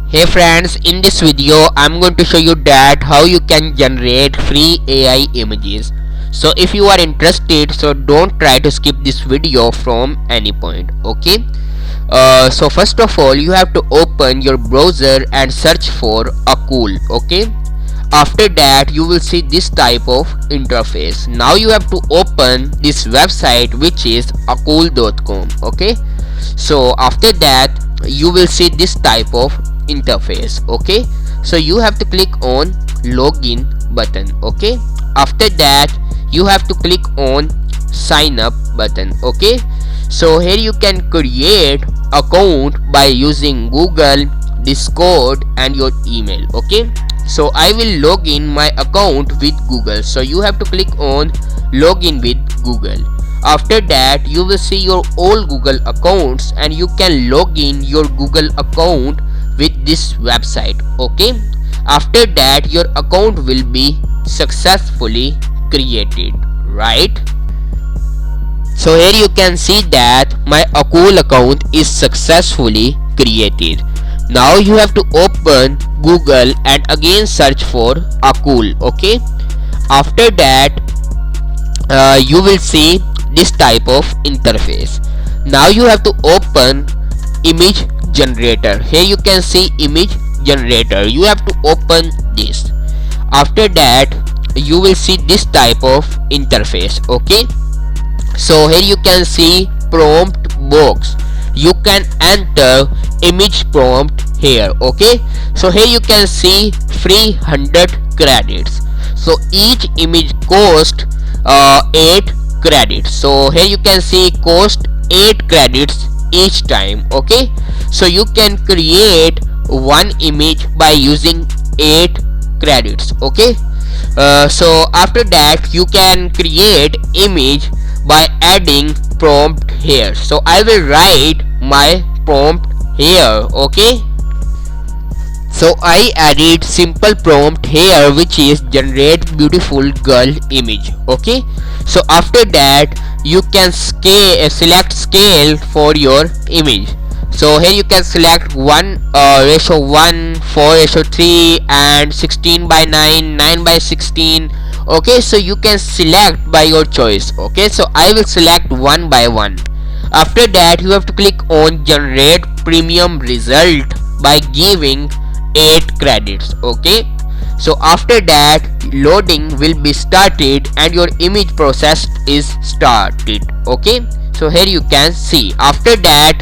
Hey friends, in this video I'm going to show you that how you can generate free AI images. So if you are interested, so don't try to skip this video from any point. Okay, so first of all you have to open your browser and search for Akool. Okay, after that you will see this type of interface. Now you have to open this website, which is akool.com. okay, so after that you will see this type of interface. Okay, so you have to click on login button. Okay, after that you have to click on sign up button. Okay, so here you can create account by using Google, Discord and your email. Okay, so I will log in my account with Google, so you have to click on login with Google. After that you will see your all Google accounts and you can log in your Google account with this website. Okay, after that your account will be successfully created, right? So here you can see that my Akool account is successfully created. Now you have to open Google and again search for Akool. Okay, after that you will see this type of interface. Now you have to open image generator. Here you can see image generator. You have to open this. After that you will see this type of interface. Okay, so here you can see prompt box. You can enter image prompt here. Okay, so here you can see free 100 credits. So each image cost 8 credits. So here you can see cost 8 credits each time. Okay, so you can create one image by using 8 credits. Okay, so after that you can create image by adding prompt here. So I will write my prompt here. Okay, so I added simple prompt here, which is generate beautiful girl image. Okay, so after that you can select scale for your image. So here you can select 1:1, 4:3 and 16:9, 9:16. Okay, so you can select by your choice. Okay, so I will select 1:1. After that you have to click on generate premium result by giving 8 credits. Okay, so after that loading will be started and your image process is started. Okay, so here you can see after that,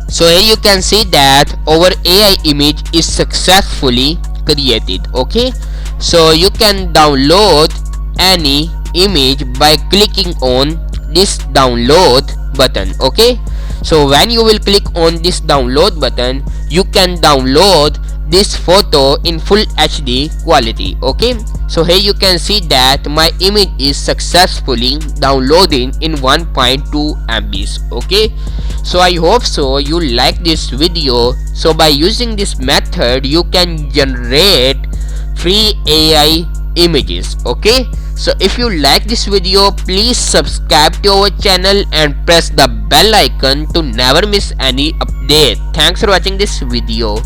so here you can see that our AI image is successfully created. Okay, so you can download any image by clicking on this download button. Okay, so when you will click on this download button, you can download this photo in full HD quality. Okay, so here you can see that my image is successfully downloading in 1.2 MBs. Okay, so I hope so you like this video. So by using this method you can generate free AI images. Okay, so if you like this video, please subscribe to our channel and press the bell icon to never miss any update. Thanks for watching this video.